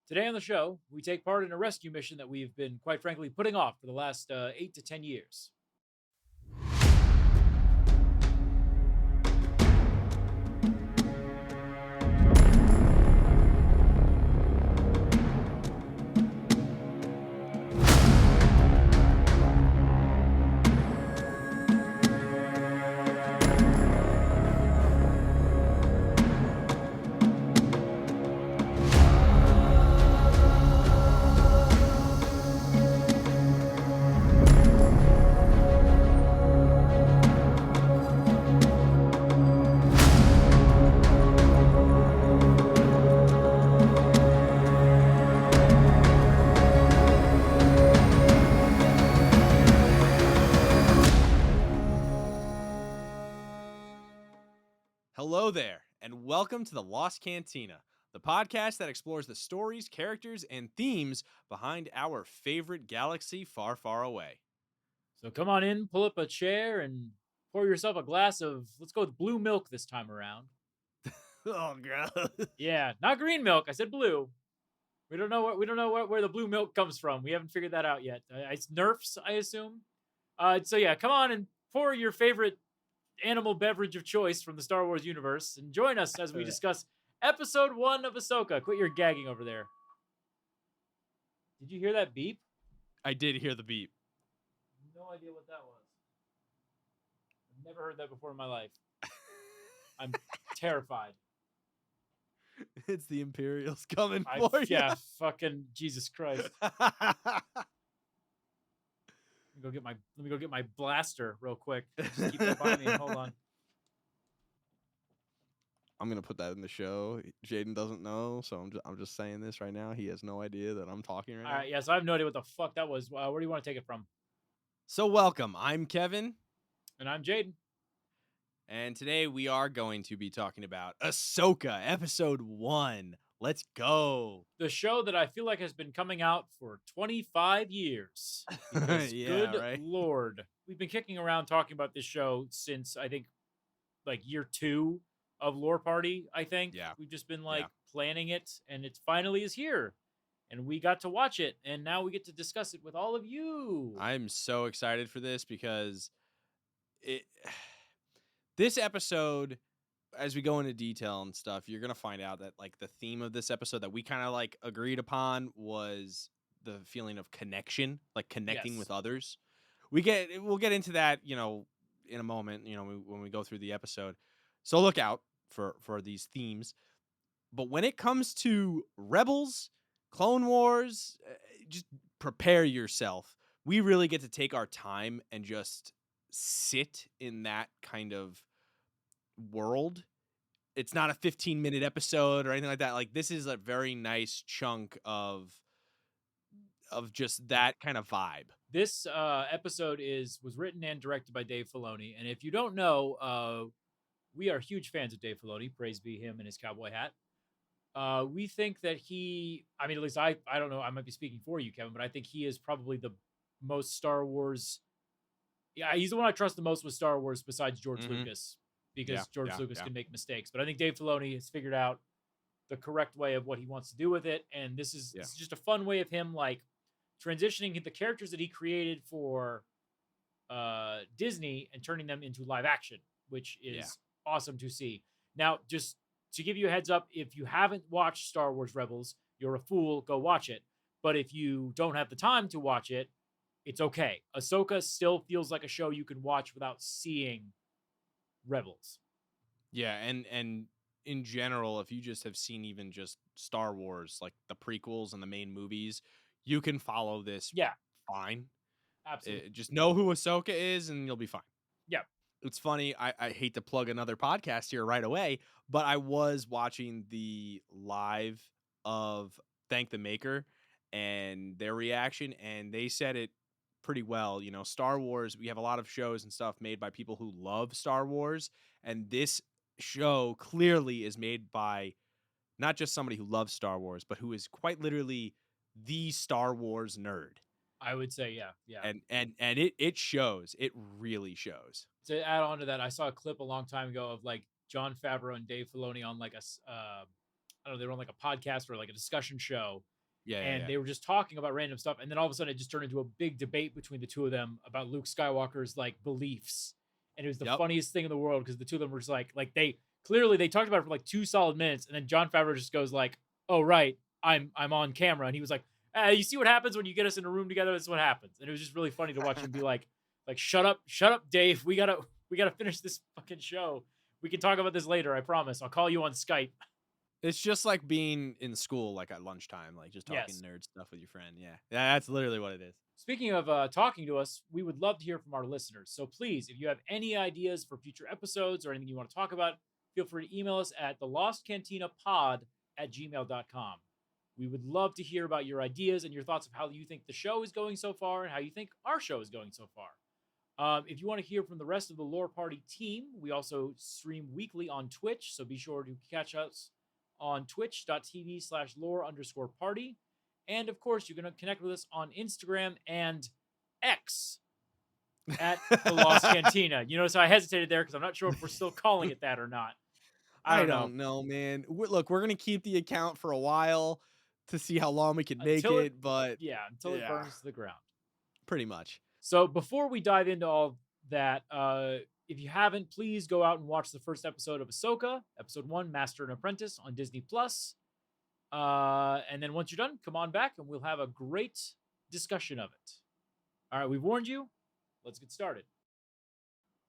Today on the show, we take part in a rescue mission that we've been, quite frankly, putting off for the last 8 to 10 years. Hello there, and welcome to the Lost Cantina, the podcast that explores the stories, characters, and themes behind our favorite galaxy far, far away. So come on in, pull up a chair, and pour yourself a glass of, let's go with blue milk this time around. Oh god. Yeah, not green milk. I said blue. We don't know where the blue milk comes from. We haven't figured that out yet. It's Nerfs, I assume. So yeah, come on and pour your favorite animal beverage of choice from the Star Wars universe and join us as we discuss episode 1 of Ahsoka. Quit your gagging over there. Did you hear that beep? I did hear the beep. No idea what that was. I've never heard that before in my life. I'm terrified. It's the Imperials coming for you. Yeah, fucking Jesus Christ. Let me go get my blaster real quick. Just keep that by me. Hold on. I'm gonna put that in the show. Jaden doesn't know, so I'm just saying this right now. He has no idea that I'm talking right now. All right, yeah. So I have no idea what the fuck that was. Where do you want to take it from? So welcome. I'm Kevin. And I'm Jaden. And today we are going to be talking about Ahsoka, episode 1. Let's go. The show that I feel like has been coming out for 25 years. Because good right? Lord. We've been kicking around talking about this show since, I think, like year 2 of Lore Party, I think. Yeah. We've just been, planning it, and it finally is here. And we got to watch it, and now we get to discuss it with all of you. I'm so excited for this because this episode, as we go into detail and stuff, you're going to find out that like the theme of this episode that we kind of like agreed upon was the feeling of connection, like connecting with others. We'll get into that, in a moment, when we go through the episode. So look out for these themes. But when it comes to Rebels, Clone Wars, just prepare yourself. We really get to take our time and just sit in that kind of world. It's not a 15-minute episode or anything like that. Like, this is a very nice chunk of just that kind of vibe. This episode was written and directed by Dave Filoni. And if you don't know, we are huge fans of Dave Filoni. Praise be him and his cowboy hat. We think that at least I don't know, I might be speaking for you, Kevin, but I think he is probably the most Star Wars. Yeah, he's the one I trust the most with Star Wars besides George Lucas, because George Lucas can make mistakes. But I think Dave Filoni has figured out the correct way of what he wants to do with it. And this is just a fun way of him, like, transitioning the characters that he created for Disney and turning them into live action, which is awesome to see. Now, just to give you a heads up, if you haven't watched Star Wars Rebels, you're a fool, go watch it. But if you don't have the time to watch it, it's okay. Ahsoka still feels like a show you can watch without seeing Rebels. Yeah, and in general, if you just have seen even just Star Wars, like the prequels and the main movies, you can follow this fine. Absolutely. Just know who Ahsoka is and you'll be fine. Yeah. It's funny, I hate to plug another podcast here right away, but I was watching the live of Thank the Maker and their reaction, and they said it pretty well. Star Wars, we have a lot of shows and stuff made by people who love Star Wars, and this show clearly is made by not just somebody who loves Star Wars, but who is quite literally the Star Wars nerd. I would say, yeah. And it shows. It really shows. To add on to that, I saw a clip a long time ago of like Jon Favreau and Dave Filoni on like I don't know, they were on like a podcast or like a discussion show, Yeah, yeah, and yeah. they were just talking about random stuff, and then all of a sudden it just turned into a big debate between the two of them about Luke Skywalker's like beliefs, and it was the Yep. funniest thing in the world because the two of them were just like they clearly they talked about it for like 2 solid minutes, and then John Favreau just goes like, "Oh right, I'm on camera," and he was like, "You see what happens when you get us in a room together? That's what happens." And it was just really funny to watch him be like shut up, Dave. We gotta finish this fucking show. We can talk about this later. I promise. I'll call you on Skype. It's just like being in school, like at lunchtime, like just talking Yes. nerd stuff with your friend. Yeah, yeah, that's literally what it is. Speaking of talking to us, we would love to hear from our listeners. So please, if you have any ideas for future episodes or anything you want to talk about, feel free to email us at thelostcantinapod@gmail.com. We would love to hear about your ideas and your thoughts of how you think the show is going so far and how you think our show is going so far. If you want to hear from the rest of the Lore Party team, we also stream weekly on Twitch. So be sure to catch us on twitch.tv/lore_party. And of course, you're going to connect with us on Instagram and X at the Lost Cantina. You notice I hesitated there because I'm not sure if we're still calling it that or not. I I don't know. don't know, man. Look, we're gonna keep the account for a while to see how long we can make Until it, it, but until it yeah, burns to the ground. pretty much. So before we dive into all that, if you haven't, please go out and watch the first episode of Ahsoka, episode 1, Master and Apprentice on Disney Plus. And then once you're done, come on back and we'll have a great discussion of it. All right, we've warned you. Let's get started.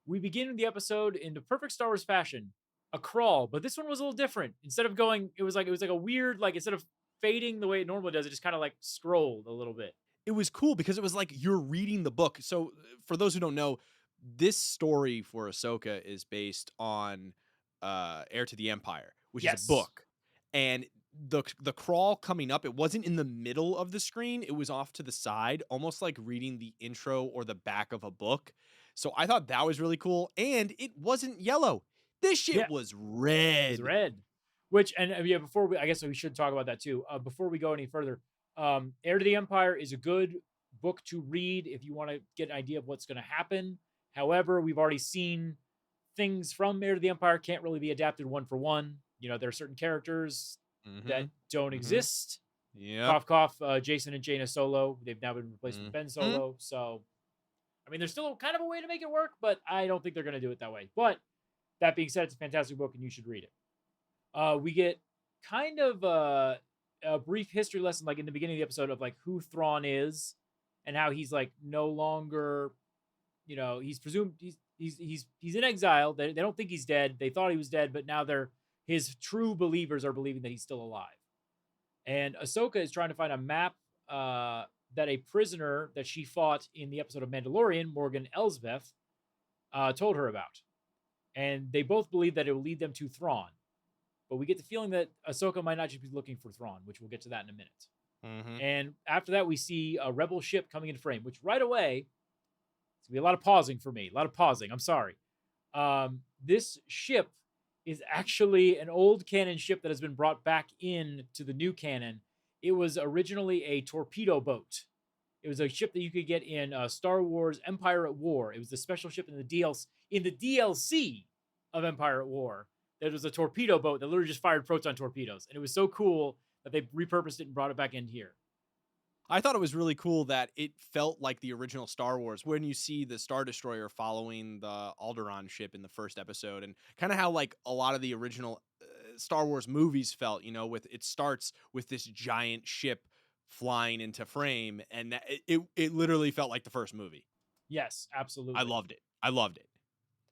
We begin the episode in the perfect Star Wars fashion, a crawl, but this one was a little different. Instead of going, it was like a weird, like instead of fading the way it normally does, it just kind of like scrolled a little bit. It was cool because it was like you're reading the book. So for those who don't know, this story for Ahsoka is based on Heir to the Empire, which is a Yes. book. And the crawl coming up, it wasn't in the middle of the screen, it was off to the side, almost like reading the intro or the back of a book. So I thought that was really cool. And it wasn't yellow. This Yeah, shit was it was red. red. Which, and yeah, before we, I guess we should talk about that too. Before we go any further, Heir to the Empire is a good book to read if you want to get an idea of what's going to happen. However, we've already seen things from Heir to the Empire can't really be adapted one for one. You know, there are certain characters that Mhm. don't Mhm. exist. Yep. Cough, cough. Jason and Jaina Solo. They've now been replaced with Ben Mhm. Solo. So, I mean, there's still kind of a way to make it work, but I don't think they're going to do it that way. But that being said, it's a fantastic book and you should read it. We get kind of a brief history lesson, like in the beginning of the episode, of like who Thrawn is and how he's like no longer, you know, he's presumed he's in exile. They don't think he's dead. They thought he was dead, but now they're his true believers are believing that he's still alive. And Ahsoka is trying to find a map that a prisoner that she fought in the episode of Mandalorian, Morgan Elsbeth, told her about. And they both believe that it will lead them to Thrawn. But we get the feeling that Ahsoka might not just be looking for Thrawn, which we'll get to that in a minute. Mhm. And after that, we see a rebel ship coming into frame, which right away, it's going to be a lot of pausing for me. A lot of pausing. I'm sorry. This ship is actually an old canon ship that has been brought back in to the new canon. It was originally a torpedo boat. It was a ship that you could get in Star Wars Empire at War. It was the special ship in the DLC of Empire at War. There was a torpedo boat that literally just fired proton torpedoes, and it was so cool that they repurposed it and brought it back in here. I thought it was really cool that it felt like the original Star Wars when you see the Star Destroyer following the Alderaan ship in the first episode, and kind of how like a lot of the original Star Wars movies felt, you know, with it starts with this giant ship flying into frame, and it literally felt like the first movie. Yes, I absolutely. loved it. I loved it.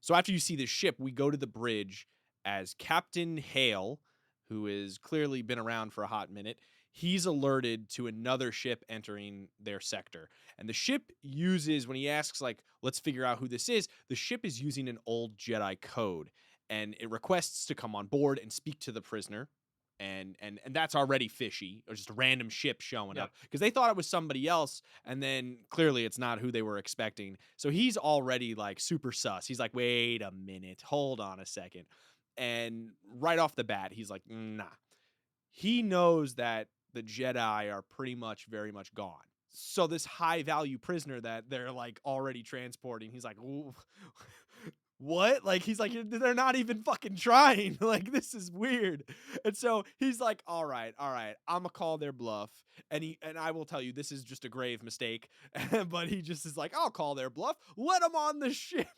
So after you see this ship, we go to the bridge as Captain Hale, who has clearly been around for a hot minute. He's alerted to another ship entering their sector. And the ship uses, when he asks, like, let's figure out who this is, the ship is using an old Jedi code. And it requests to come on board and speak to the prisoner. And that's already fishy, or just a random ship showing Yep. up because they thought it was somebody else, and then clearly it's not who they were expecting. So he's already like super sus. He's like, wait a minute, hold on a second. And right off the bat, he's like, nah. He knows that the Jedi are pretty much very much gone. So this high value prisoner that they're like already transporting, he's like, ooh, what? Like, he's like, they're not even fucking trying. Like, this is weird. And so he's like, all right, I'm gonna call their bluff. And I will tell you, this is just a grave mistake. But he just is like, I'll call their bluff. Let them on the ship.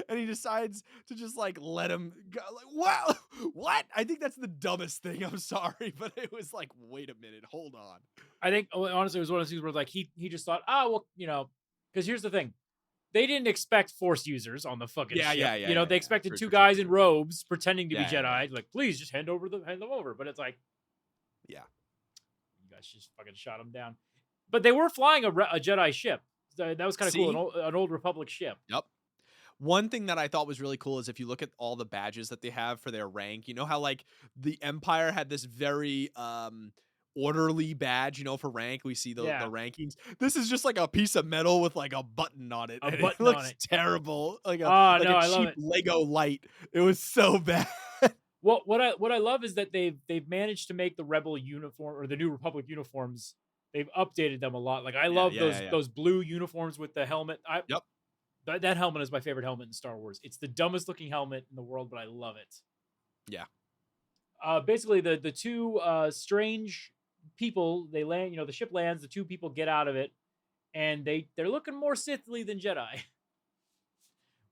And he decides to just like let him go. Like, wow, what? I think that's the dumbest thing. I'm sorry, but it was like, wait a minute, hold on. I think honestly, it was one of those things where like he just thought, oh well, because here's the thing. They didn't expect Force users on the fucking Yeah, ship. yeah, yeah, yeah, They yeah. expected For two sure, for guys sure, in for sure. robes pretending to be Yeah, yeah, yeah. Jedi. Like, please just hand them over. But it's like, Yeah. you guys just fucking shot them down. But they were flying a Jedi ship. That was kind of cool. See? An old Republic ship. Yep. One thing that I thought was really cool is if you look at all the badges that they have for their rank, you know how like the Empire had this very orderly badge, for rank. We see the Yeah, rankings. This is just like a piece of metal with like a button on it, a and it button on looks it. terrible. Like a Oh like no, a I love cheap it. Lego light. It was so bad. What I love is that they've managed to make the Rebel uniform or the New Republic uniforms. They've updated them a lot. Like I Yeah, love yeah, yeah, yeah. those blue uniforms with the helmet. Yep. That helmet is my favorite helmet in Star Wars. It's the dumbest looking helmet in the world, but I love it. Yeah. Basically, the two strange people they land. The ship lands. The two people get out of it, and they're looking more Sithly than Jedi.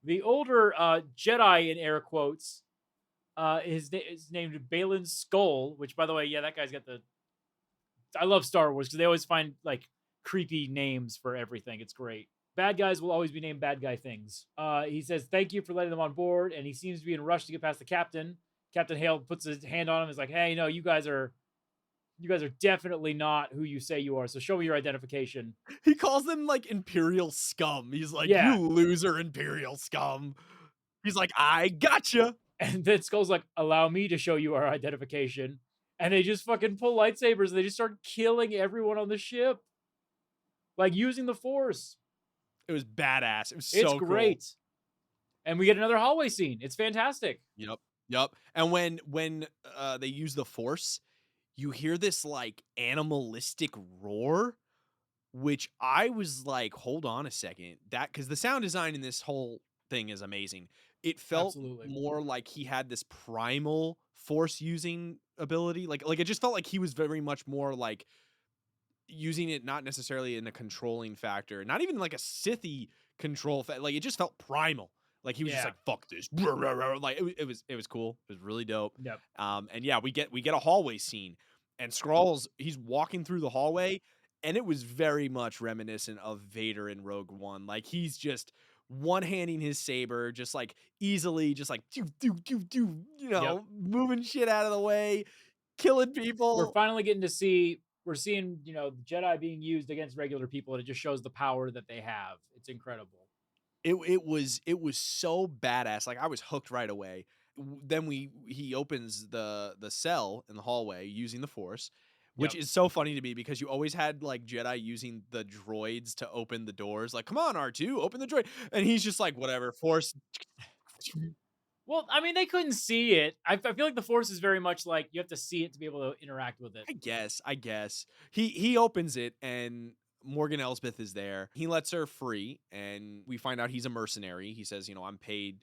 The older Jedi in air quotes is named Balin Skull, which by the way, yeah, that guy's got the. I love Star Wars because they always find like creepy names for everything. It's great. Bad guys will always be named bad guy things. He says thank you for letting them on board, and he seems to be in a rush to get past the captain. Captain Hale puts his hand on him. Is like, hey, no, you guys are definitely not who you say you are. So show me your identification. He calls them like Imperial scum. He's like, you Yeah, loser, Imperial scum. He's like, I gotcha. and then Skull's like, allow me to show you our identification. And they just fucking pull lightsabers and they just start killing everyone on the ship. Like using the force. It was badass. It was It's so cool. great. And we get another hallway scene. It's fantastic. Yep. Yep. And when they use the force, you hear this like animalistic roar, which I was like, hold on a second. That because the sound design in this whole thing is amazing. It felt Absolutely. more like he had this primal force using ability. Like it just felt like he was very much more like using it not necessarily in a controlling factor, not even like a Sithy like it just felt primal. Like he was just Yeah. like fuck this. Like it was cool. It was really dope. Yep. And yeah, we get a hallway scene and Skrulls he's walking through the hallway and it was very much reminiscent of Vader in Rogue One. Like he's just one-handing his saber just like easily just like Yep. moving shit out of the way, killing We're people. finally getting to see we're seeing, Jedi being used against regular people, and it just shows the power that they have. It's incredible. It was so badass. Like I was hooked right away. Then he opens the cell in the hallway using the force, which Yep. is so funny to me because you always had like Jedi using the droids to open the doors. Like, come on, R2, open the droid. And he's just like, whatever, force. Well, I mean, they couldn't see it. I feel like the Force is very much like you have to see it to be able to interact with it. I guess. He opens it and Morgan Elsbeth is there. He lets her free and we find out he's a mercenary. He says, I'm paid,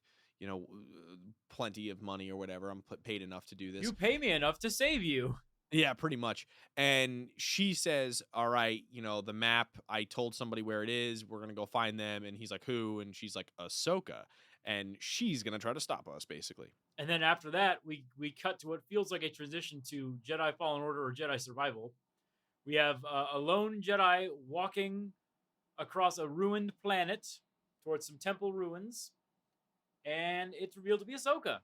plenty of money or whatever. I'm paid enough to do this. You pay me enough to save you. Yeah, pretty much. And she says, all right, the map, I told somebody where it is. We're going to go find them. And he's like, who? And she's like, AHSOKA. And she's going to try to stop us, basically. And then after that, we cut to what feels like a transition to Jedi Fallen Order or Jedi Survival. We have a lone Jedi walking across a ruined planet towards some temple ruins, and it's revealed to be Ahsoka.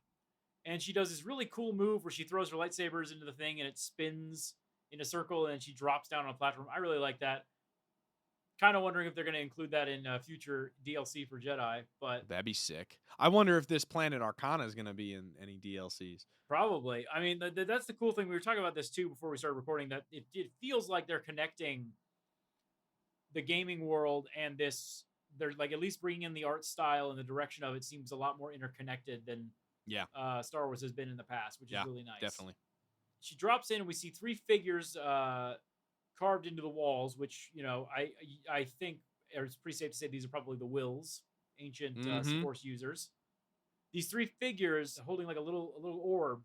And she does this really cool move where she throws her lightsabers into the thing and it spins in a circle and she drops down on a platform. I really like that. Kind of wondering if they're going to include that in future DLC for Jedi, but That'd be sick. I wonder if this planet Arcana is going to be in any DLCs. probably. I mean, that's the cool thing. We were talking about this too before we started recording, that it feels like they're connecting the gaming world and this. They're like at least bringing in the art style and the direction of it seems a lot more interconnected than Star Wars has been in the past, which is really nice. Definitely. She drops in and we see three figures carved into the walls, which I think it's pretty safe to say these are probably the Wills, ancient Force users. these three figures holding like a little orb,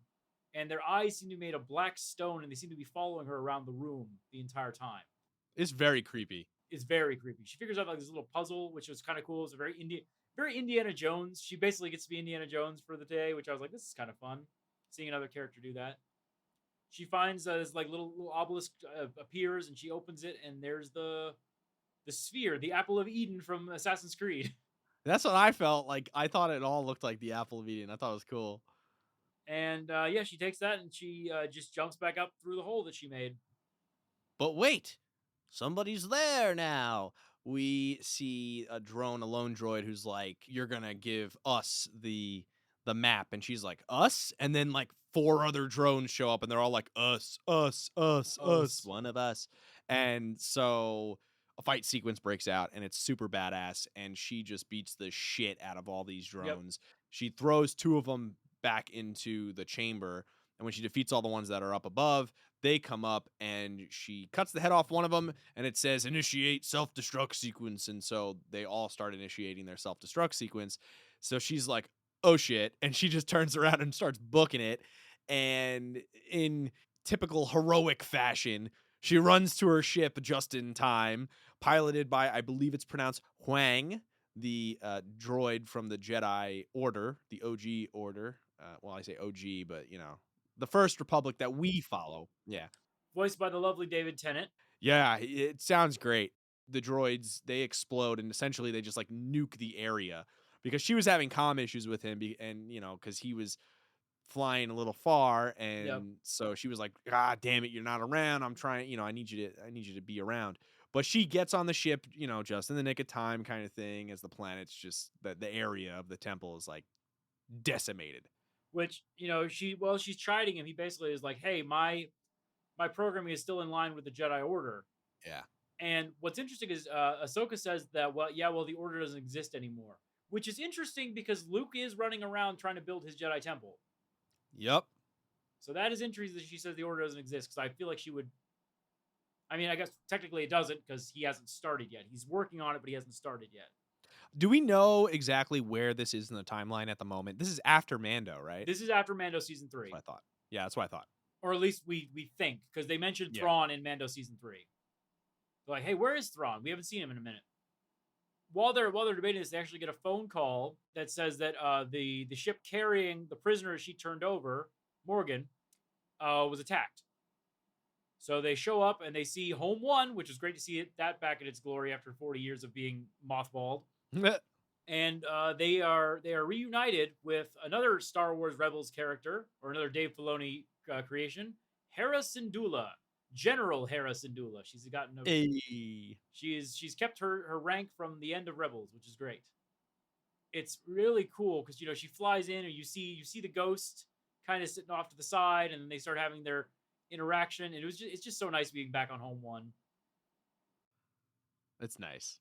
and their eyes seem to be made of black stone, and they seem to be following her around the room the entire time. It's very creepy. It's very creepy. She figures out like this little puzzle, which was kind of cool. It's a very Indiana Jones. She basically gets to be Indiana Jones for the day, which I was like, this is kind of fun, seeing another character do that. She finds this like little obelisk appears, and she opens it, and there's the sphere, the apple of Eden from Assassin's Creed. That's what I felt like. I thought it all looked like the apple of Eden. I thought it was cool. And yeah, she takes that and she just jumps back up through the hole that she made. But wait, somebody's there now. We see a lone droid who's like, "You're gonna give us the map," and she's like, "Us?" And then like four other drones show up, and they're all like, "Us, us, us, us, Us. one of us." And so a fight sequence breaks out, and it's super badass. And she just beats the shit out of all these Yep. drones. She throws two of them back into the chamber, and when she defeats all the ones that are up above, they come up and she cuts the head off one of them, and it says initiate self-destruct sequence. And so they all start initiating their self-destruct sequence. So she's like, oh shit. And she just turns around and starts booking it. And in typical heroic fashion, she runs to her ship just in time, piloted by, I believe it's pronounced Huang, the droid from the Jedi Order, the OG Order. Well, I say OG, but the first Republic that we follow. Yeah. Voiced by the lovely David Tennant. Yeah, it sounds great. The droids, they explode and essentially they just like nuke the area because she was having comm issues with him and cuz he was flying a little far, Yep. and so she was like, "God damn it, you're not around. I'm trying, I need you to be around." But she gets on the ship, just in the nick of time kind of thing as the planet's just the area of the temple is like decimated. Which she's chiding him. He basically is like, hey, my programming is still in line with the Jedi Order. Yeah. And what's interesting is Ahsoka says that, well, the Order doesn't exist anymore, which is interesting because Luke is running around trying to build his Jedi Temple. Yep. So that is interesting that she says the Order doesn't exist, because I feel like she would. I mean, I guess technically it doesn't because he hasn't started yet. He's working on it, but he hasn't started yet. Do we know exactly where this is in the timeline at the moment? This is after Mando, right? This is after Mando season That's 3, what I thought. Yeah, that's what I thought. or at least we think, because they mentioned Yeah. Thrawn in Mando season 3. They're like, hey, where is Thrawn? We haven't seen him in a minute. While they're debating this, they actually get a phone call that says that the ship carrying the prisoner she turned over, Morgan, was attacked. So they show up and they see Home One, which is great to see that back in its glory after 40 years of being mothballed. And they are reunited with another Star Wars Rebels character, or another Dave Filoni creation, Hera Syndulla, General Hera Syndulla. She's gotten she's kept her rank from the end of Rebels, which is great. It's really cool because she flies in, and you see the ghost kind of sitting off to the side, and then they start having their interaction, and it's just so nice being back on Home One. It's nice.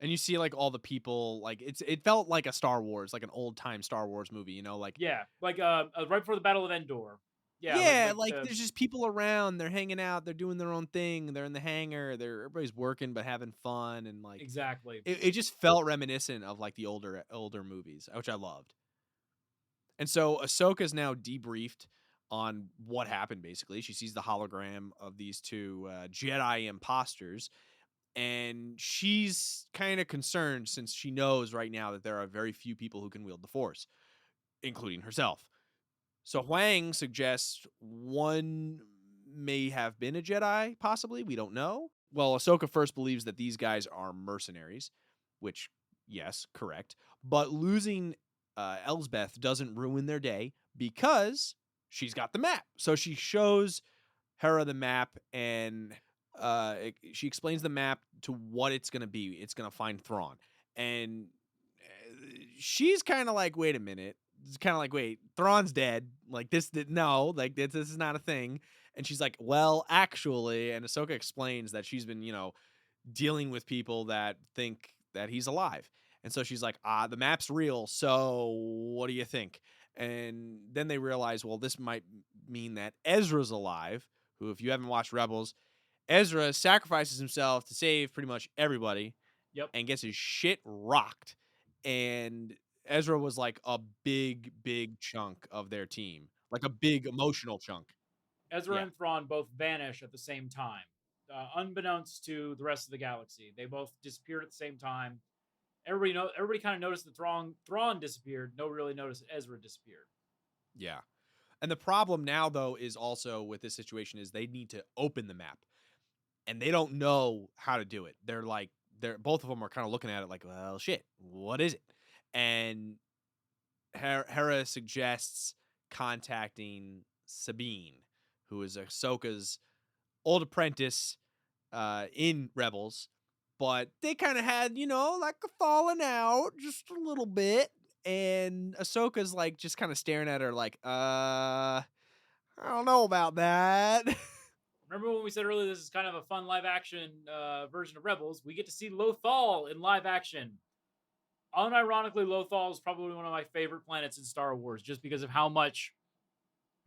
And you see like all the people, like it felt like a Star Wars, like an old time Star Wars movie, like yeah, like right before the Battle of Endor. Yeah, like there's just people around, they're hanging out, they're doing their own thing, they're in the hangar, everybody's working but having fun, and like exactly. it just felt reminiscent of like the older movies, which I loved. And so Ahsoka's now debriefed on what happened. Basically, she sees the hologram of these two Jedi imposters, and she's kind of concerned since she knows right now that there are very few people who can wield the Force, including herself. So Huang suggests one may have been a Jedi, possibly. We don't know. Well, Ahsoka first believes that these guys are mercenaries, which, yes, correct. But losing Elsbeth doesn't ruin their day because she's got the map. So she shows Hera the map, and she explains the map to what it's going to be. It's going to find Thrawn. And she's kind of like, wait a minute. It's kind of like, wait, Thrawn's dead. Like no, like this is not a thing. And she's like, well, actually, and Ahsoka explains that she's been, dealing with people that think that he's alive. And so she's like, the map's real. So what do you think? And then they realize, well, this might mean that Ezra's alive, who, if you haven't watched Rebels, Ezra sacrifices himself to save pretty much everybody. Yep. And gets his shit rocked. And Ezra was like a big chunk of their team, like a big emotional chunk. Ezra Yeah. and Thrawn both vanish at the same time, unbeknownst to the rest of the galaxy. They both disappeared at the same time. Everybody kind of noticed that Thrawn disappeared. Nobody really noticed that Ezra disappeared. Yeah. And the problem now though is also with this situation is they need to open the map and they don't know how to do it. They're both of them are kind of looking at it like, well, shit, what is it? And Hera suggests contacting Sabine, who is Ahsoka's old apprentice in Rebels, but they kind of had, like a falling out just a little bit. And Ahsoka's like just kind of staring at her like, I don't know about that. Remember when we said earlier this is kind of a fun live action version of Rebels? We get to see Lothal in live action. Unironically, Lothal is probably one of my favorite planets in Star Wars, just because of how much.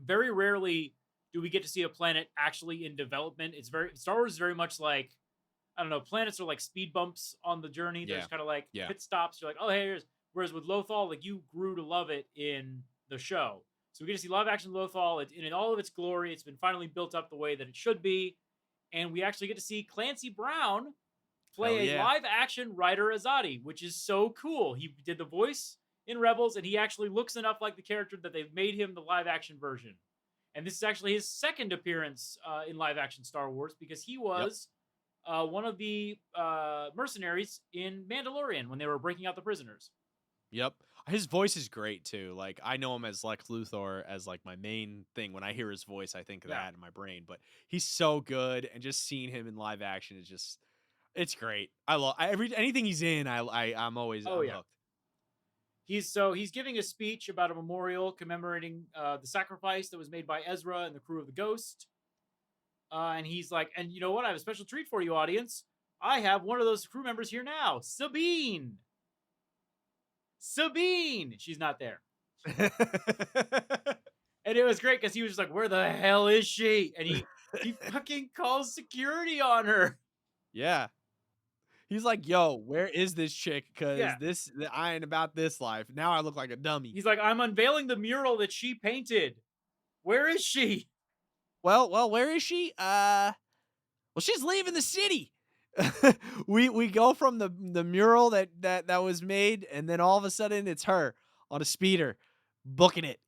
Very rarely do we get to see a planet actually in development. Star Wars is very much like, I don't know, planets are like speed bumps on the journey. Yeah. There's kind of like Yeah. pit stops. You're like, oh, hey, here's. Whereas with Lothal, like you grew to love it in the show. So we get to see live action Lothal in all of its glory. It's been finally built up the way that it should be. And we actually get to see Clancy Brown play a live action Ryder Azadi, which is so cool. He did the voice in Rebels, and he actually looks enough like the character that they've made him the live action version. And this is actually his second appearance in live action Star Wars, because he was one of the mercenaries in Mandalorian when they were breaking out the prisoners. Yep. His voice is great too. Like I know him as Lex Luthor as like my main thing. When I hear his voice, I think of that in my brain. But he's so good, and just seeing him in live action is just, it's great. I love anything he's in. I'm always hooked. He's giving a speech about a memorial commemorating the sacrifice that was made by Ezra and the crew of the Ghost. And he's like, and you know what? I have a special treat for you, audience. I have one of those crew members here now, Sabine. She's not there. And it was great because he was just like, where the hell is she? And he fucking calls security on her. Yeah. He's like, yo, where is this chick? Because I ain't about this life. Now I look like a dummy. He's like, I'm unveiling the mural that she painted. Where is she? Well, where is she? Well, she's leaving the city. we go from the mural that was made, and then all of a sudden it's her on a speeder booking it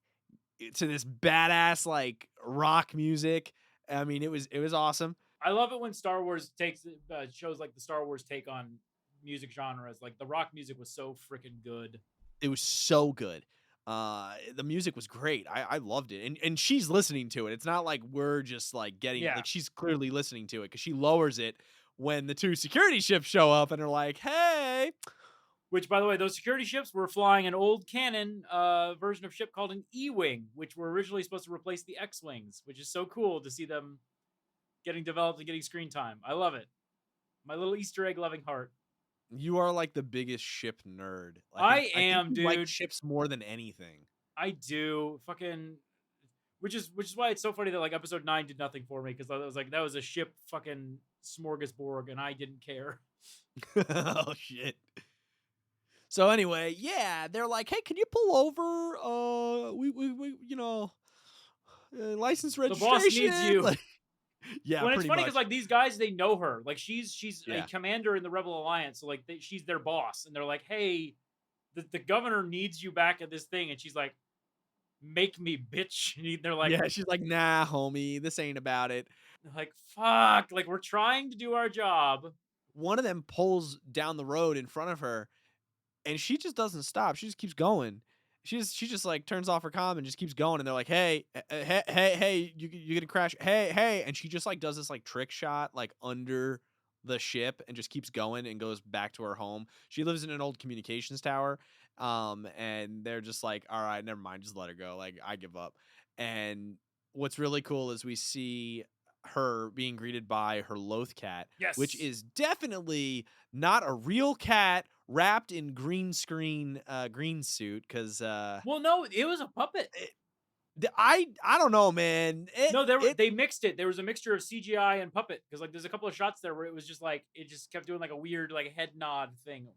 to this badass like rock music. I mean, it was awesome. I love it when Star Wars takes shows like the Star Wars take on music genres. Like the rock music was so freaking good. It was so good. The music was great. I loved it. And she's listening to it. It's not like we're just like getting like she's clearly listening to it, because she lowers it when the two security ships show up and are like, hey. Which, by the way, those security ships were flying an old canon version of ship called an E-Wing, which were originally supposed to replace the X-Wings, which is so cool to see them getting developed and getting screen time. I love it. My little Easter egg loving heart. You are like the biggest ship nerd. Like, I am, think you dude. like ships more than anything. I do. Fucking, which is why it's so funny that like episode 9 did nothing for me, because I was like, that was a ship fucking smorgasbord, and I didn't care. Oh shit. So anyway, yeah, they're like, hey, can you pull over? We license registration. The boss needs you. Like, yeah, when it's funny because like these guys, they know her. Like she's Yeah. a commander in the Rebel Alliance, so like she's their boss, and they're like, hey, the governor needs you back at this thing, and she's like, make me, bitch. And they're like, yeah, she's like, nah, homie, this ain't about it. Like, fuck, like we're trying to do our job. One of them pulls down the road in front of her, and she just doesn't stop. She just keeps going. She just like turns off her comm and just keeps going. And they're like, hey, you gonna crash? Hey. And she just like does this like trick shot like under the ship and just keeps going and goes back to her home. She lives in an old communications tower. And they're just like, all right, never mind. Just let her go. Like, I give up. And what's really cool is we see her being greeted by her Loth cat, which is definitely not a real cat wrapped in green screen green suit, because well, no, it was a puppet. I don't know, man. They mixed it. There was a mixture of CGI and puppet, because like there's a couple of shots there where it was just like it just kept doing like a weird like head nod thing.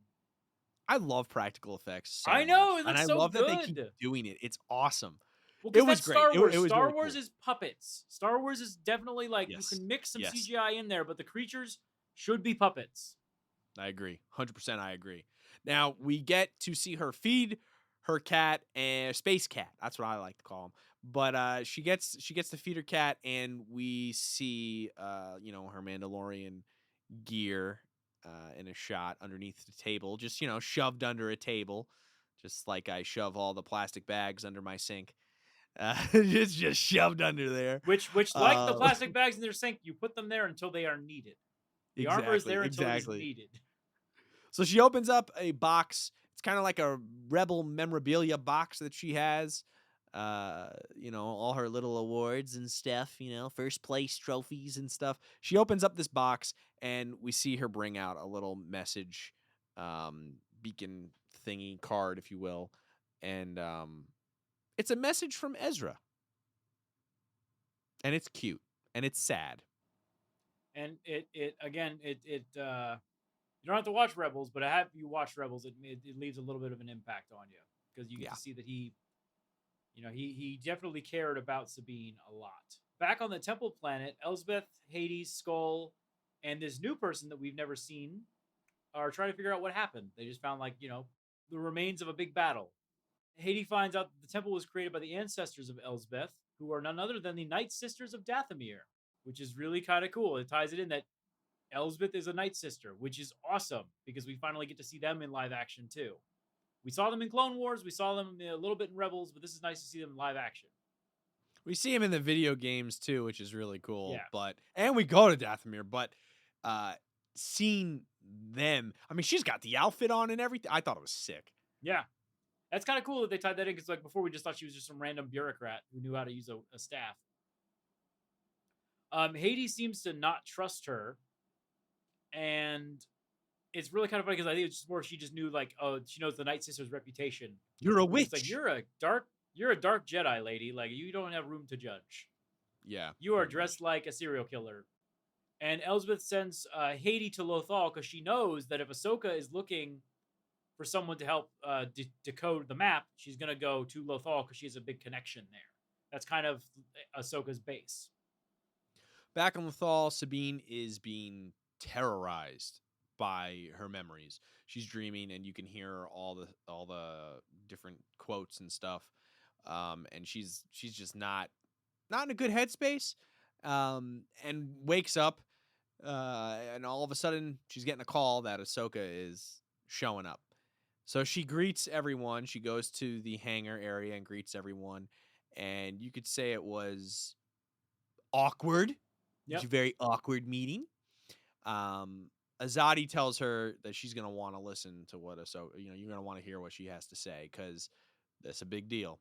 I love practical effects so I know much, it and looks I so love that they keep good. doing it. It's awesome. Well, It because was that's great. Star Wars. It was Star really Wars cool. is puppets. Star Wars is definitely like you Yes. can mix some Yes. CGI in there, but the creatures should be puppets. I agree. 100% I agree. Now, we get to see her feed her cat and space cat. That's what I like to call him. But she gets to feed her cat and we see her Mandalorian gear in a shot underneath the table, just shoved under a table, just like I shove all the plastic bags under my sink. Just shoved under there. Which like the Uh plastic bags in their sink, you put them there until they are needed. The armor is exactly, there until it is exactly. needed. So she opens up a box. It's kind of like a rebel memorabilia box that she has. All her little awards and stuff, first place trophies and stuff. She opens up this box and we see her bring out a little message beacon thingy card, if you will. And it's a message from Ezra. And it's cute and it's sad. And it again it you don't have to watch Rebels, but have you watched Rebels, it leaves a little bit of an impact on you because you get Yeah. to see that he definitely cared about Sabine a lot. Back on the Temple planet, Elsbeth, Hades, Skull, and this new person that we've never seen are trying to figure out what happened. They just found the remains of a big battle. Hades finds out that the temple was created by the ancestors of Elsbeth, who are none other than the Night Sisters of Dathomir, which is really kind of cool. It ties it in that Elsbeth is a Night Sister, which is awesome because we finally get to see them in live action too. We saw them in Clone Wars, we saw them a little bit in Rebels, but this is nice to see them in live action. We see him in the video games too, which is really cool. Yeah. And we go to Dathomir, but uh seeing them, I mean, she's got the outfit on and everything. I thought it was sick. Yeah. That's kind of cool that they tied that in because, before we just thought she was just some random bureaucrat who knew how to use a staff. Hades seems to not trust her, and it's really kind of funny because I think it's just more she just knew she knows the Night Sister's reputation. You're a It's like witch. you're a dark Jedi lady. Like you don't have room to judge. Yeah. You are pretty dressed much. like a serial killer. And Elsbeth sends Hades to Lothal because she knows that if Ahsoka is looking for someone to help decode the map, she's gonna go to Lothal because she has a big connection there. That's kind of Ahsoka's base. Back on Lothal, Sabine is being terrorized by her memories. She's dreaming and you can hear all the different quotes and stuff. And she's just not in a good headspace. And wakes up and all of a sudden she's getting a call that Ahsoka is showing up. So she greets everyone. She goes to the hangar area and greets everyone. And you could say it was awkward. It's Yep. a very awkward meeting. Um, Azadi tells her that she's gonna want to listen to what Ahsoka, you're gonna want to hear what she has to say because that's a big deal.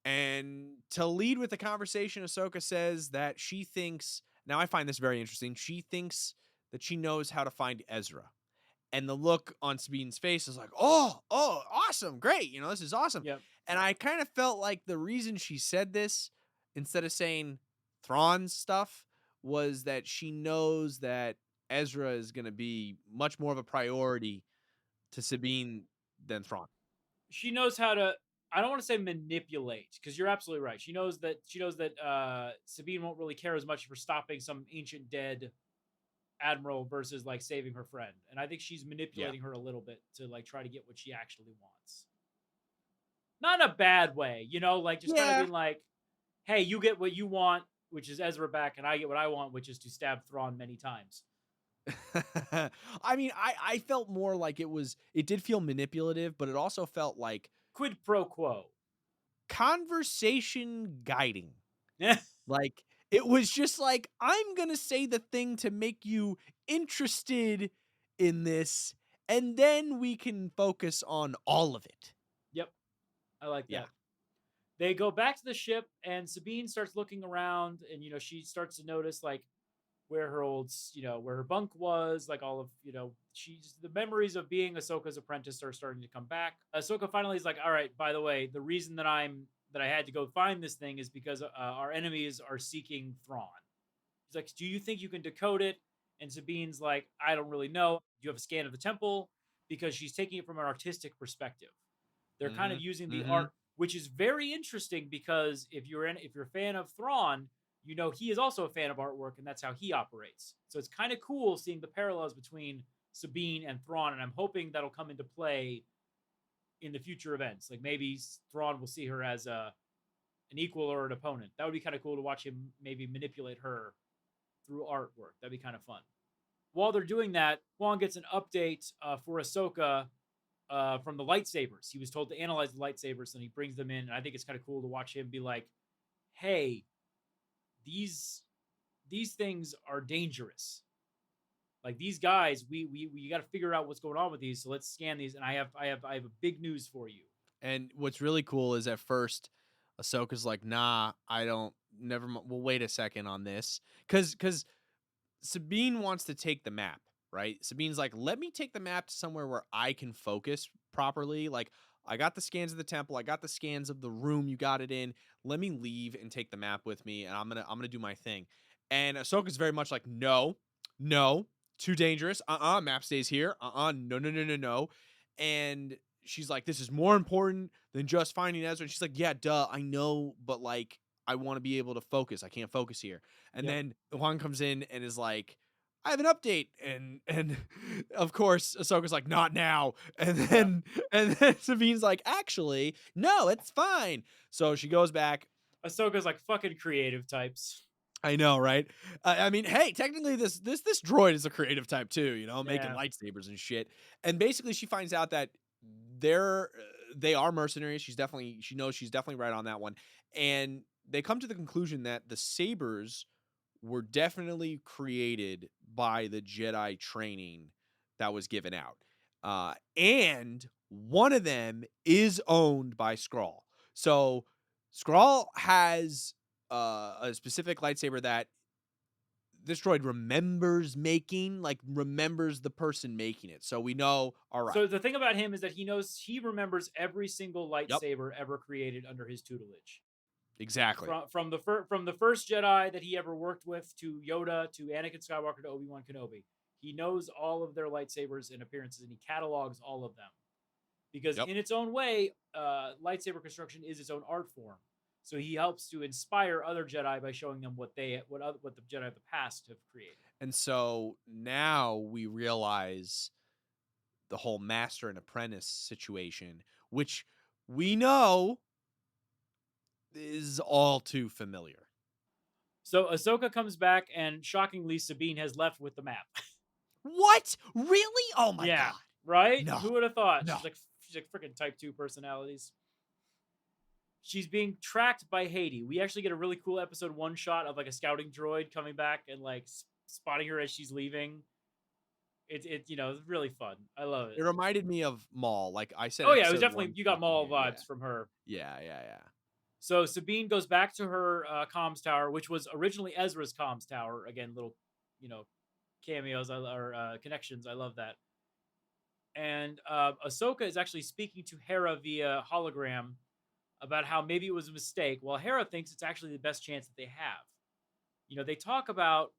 And to lead with the conversation, Ahsoka says that she thinks. Now I find this very interesting. She thinks that she knows how to find Ezra. And the look on Sabine's face is like, oh, awesome, great, this is awesome. Yep. And I kind of felt like the reason she said this, instead of saying Thrawn's stuff, was that she knows that Ezra is going to be much more of a priority to Sabine than Thrawn. She knows how to. I don't want to say manipulate because you're absolutely right. She knows that Sabine won't really care as much for stopping some ancient dead admiral versus saving her friend. And I think she's Yeah. manipulating her a little bit to try to get what she actually wants. Not in a bad way, just kind of Yeah. being like, hey, you get what you want, which is Ezra back, and I get what I want, which is to stab Thrawn many times. I mean, I felt more like it did feel manipulative, but it also felt like Quid pro quo. conversation guiding. Yeah. Like, it was just like, I'm going to say the thing to make you interested in this, and then we can focus on all of it. Yep. I like Yeah. that. They go back to the ship, and Sabine starts looking around, and she starts to notice where her where her bunk was, all of the memories of being Ahsoka's apprentice are starting to come back. Ahsoka finally is like, all right, by the way, the reason that I had to go find this thing is because our enemies are seeking Thrawn. He's like, do you think you can decode it? And Sabine's like, I don't really know. Do you have a scan of the temple? because she's taking it from an artistic perspective. They're kind of Mhm. using the Mhm. art, which is very interesting because if you're a fan of Thrawn, you know he is also a fan of artwork, and that's how he operates. So it's kind of cool seeing the parallels between Sabine and Thrawn, and I'm hoping that'll come into play in the future events. Like maybe Thrawn will see her as an equal or an opponent. That would be kind of cool to watch him maybe manipulate her through artwork. That'd be kind of fun. While they're doing that, Juan gets an update for Ahsoka from the lightsabers. He was told to analyze the lightsabers, and he brings them in. And I think it's kind of cool to watch him be like, "Hey, these these things are dangerous. Like these guys, we got to figure out what's going on with these. So let's scan these. And I have a big news for you." And what's really cool is at first, Ahsoka's like, "Nah, I don't. Never. We'll wait a second on this, because Sabine wants to take the map, right? Sabine's like, let me take the map to somewhere where I can focus properly. Like, I got the scans of the temple, I got the scans of the room you got it in. Let me leave and take the map with me, and I'm gonna do my thing." And Ahsoka's very much like, no, no, too dangerous. Map stays here. No, no, no, no, no. And she's like, this is more important than just finding Ezra. And she's like, yeah, duh, I know, but like, I want to be able to focus. I can't focus here. And Yep. then Juan comes in and is like, I have an update. And of course Ahsoka's like, not now. And Yeah. then and then Sabine's like, actually, no, it's fine. So she goes back. Ahsoka's like fucking creative types. I know, right? I mean, hey, technically this droid is a creative type too, making Yeah. lightsabers and shit. And basically she finds out that they're they are mercenaries. She knows she's definitely right on that one. And they come to the conclusion that the sabers were definitely created by the Jedi training that was given out. And one of them is owned by Skrull. So Skrull has a specific lightsaber that this droid remembers making, like remembers the person making it. So we know, all right. So the thing about him is that he remembers every single Yep, lightsaber ever created under his tutelage. exactly. From the first Jedi that he ever worked with to Yoda to Anakin Skywalker to Obi-Wan Kenobi. He knows all of their lightsabers and appearances, and he catalogs all of them. Because Yep. in its own way, lightsaber construction is its own art form. So he helps to inspire other Jedi by showing them what the Jedi of the past have created. And so now we realize the whole master and apprentice situation, which we know is all too familiar. So Ahsoka comes back, and shockingly, Sabine has left with the map. What? Really? Oh my Yeah, god. right? No. Who would have thought? No. She's like freaking type 2 personalities. She's being tracked by Haiti. We actually get a really cool episode 1 shot of like a scouting droid coming back and like spotting her as she's leaving. It's really fun. I love it. It reminded me of Maul. Like I said, Oh yeah, it was episode definitely, one you got stuff in Maul here. Yeah. vibes from her. Yeah. Yeah. Yeah. So Sabine goes back to her comms tower, which was originally Ezra's comms tower. Again, little, you know, cameos or connections. I love that. And Ahsoka is actually speaking to Hera via hologram about how maybe it was a mistake, while Hera thinks it's actually the best chance that they have. You know, they talk about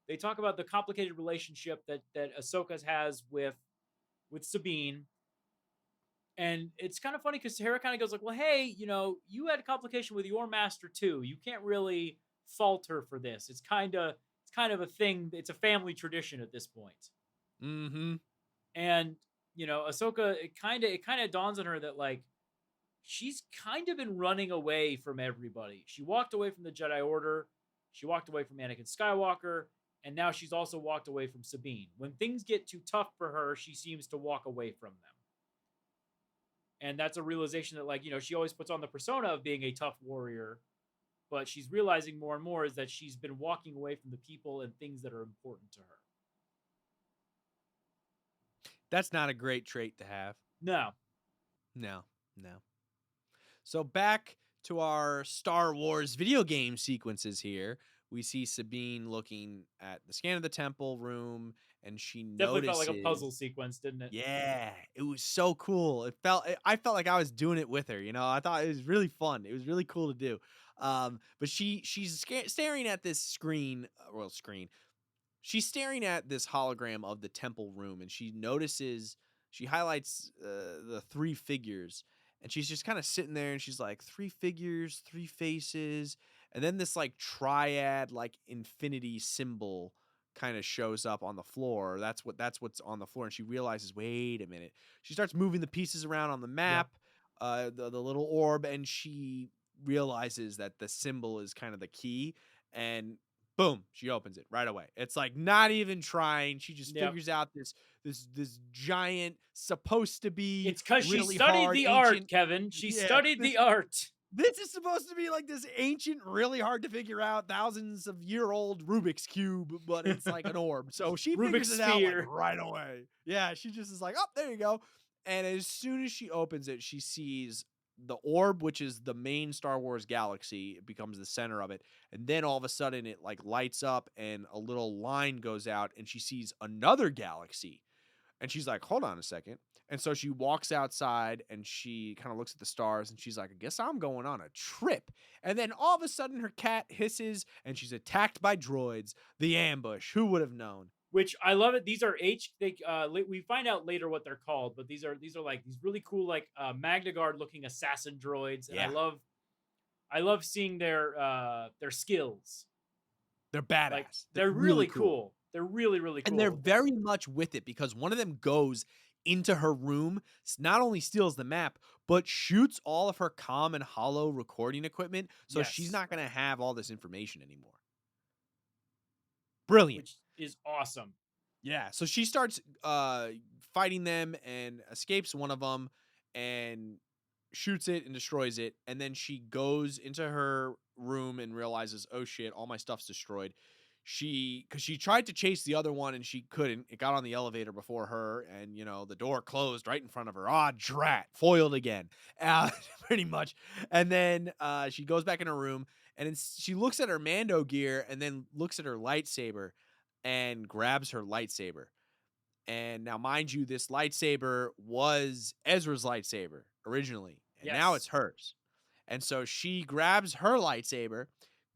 the complicated relationship that Ahsoka has with Sabine. And it's kind of funny because Hera kind of goes like, well, hey, you had a complication with your master too. You can't really fault her for this. It's kind of a thing. It's a family tradition at this point. Mm-hmm. And Ahsoka, it kind of dawns on her that like she's kind of been running away from everybody. She walked away from the Jedi Order. She walked away from Anakin Skywalker. And now she's also walked away from Sabine. When things get too tough for her, she seems to walk away from them. And that's a realization that like she always puts on the persona of being a tough warrior, but she's realizing more and more is that she's been walking away from the people and things that are important to her. That's not a great trait to have. No. No. No. So back to our Star Wars video game sequences here. We see Sabine looking at the scan of the temple room, and she Definitely felt notices. like a puzzle sequence, didn't it? Yeah, it was so cool. I felt like I was doing it with her. I thought it was really fun. It was really cool to do. But she's staring at this screen. she's staring at this hologram of the temple room, and she highlights the three figures, and she's just kind of sitting there, and she's like, three figures, three faces, and then this like triad, like infinity symbol kind of shows up on the floor. That's what's on the floor, and she realizes, wait a minute. She starts moving the pieces around on the Yep. map, the little orb, and she realizes that the symbol is kind of the key, and boom, she opens it right away. It's like not even trying. She just Yep. figures out this giant, supposed to be It's because she really studied hard the art, ancient. Kevin. She Yeah, studied the art. this is supposed to be like this ancient, really hard to figure out, thousands of year old Rubik's cube, but it's like an orb. So she figures Rubik's it out like sphere. right away. Yeah, she just is like, oh, there you go. And as soon as she opens it, she sees the orb, which is the main Star Wars galaxy. It becomes the center of it. And then all of a sudden it like lights up and a little line goes out, and she sees another galaxy. And she's like, hold on a second. And so she walks outside and she kind of looks at the stars, and she's like, I guess I'm going on a trip. And then all of a sudden her cat hisses and she's attacked by droids. The ambush. Who would have known? Which I love it. These are we find out later what they're called, but these are like these really cool like Magna Guard looking assassin droids, and Yeah. I love seeing their skills. They're badass. Like they're really cool. They're really cool. And they're very much with it, because one of them goes into her room, not only steals the map, but shoots all of her comm and hollow recording equipment. So she's Yes. not going to have all this information anymore. Brilliant. Which is awesome. Yeah. So she starts fighting them and escapes one of them and shoots it and destroys it. And then she goes into her room and realizes, oh shit, all my stuff's destroyed. Because she tried to chase the other one and she couldn't. It got on the elevator before her, and the door closed right in front of her. Ah, drat, foiled again, pretty much. And then she goes back in her room, and she looks at her Mando gear, and then looks at her lightsaber, and grabs her lightsaber. And now, mind you, this lightsaber was Ezra's lightsaber originally, and now it's hers. And so she grabs her lightsaber,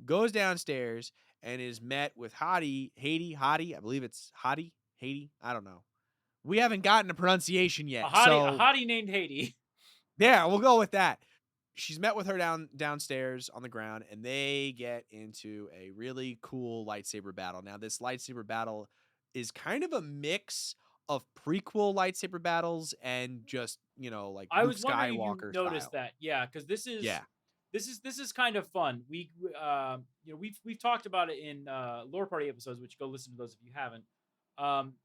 goes downstairs, and is met with Hottie, I believe it's Hottie, I don't know. We haven't gotten a pronunciation yet. A hottie named Haiti. Yeah, we'll go with that. She's met with her downstairs on the ground, and they get into a really cool lightsaber battle. Now, this lightsaber battle is kind of a mix of prequel lightsaber battles and just, like I Luke was wondering Skywalker if you noticed style. that. Yeah, because this is Yeah. this is kind of fun. We've talked about it in lore party episodes, which go listen to those if you haven't.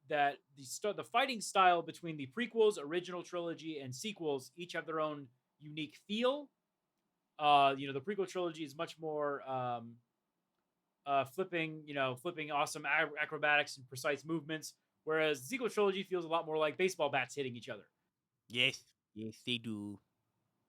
That the fighting style between the prequels, original trilogy, and sequels each have their own unique feel. The prequel trilogy is much more flipping awesome acrobatics and precise movements, whereas the sequel trilogy feels a lot more like baseball bats hitting each other. Yes, they do.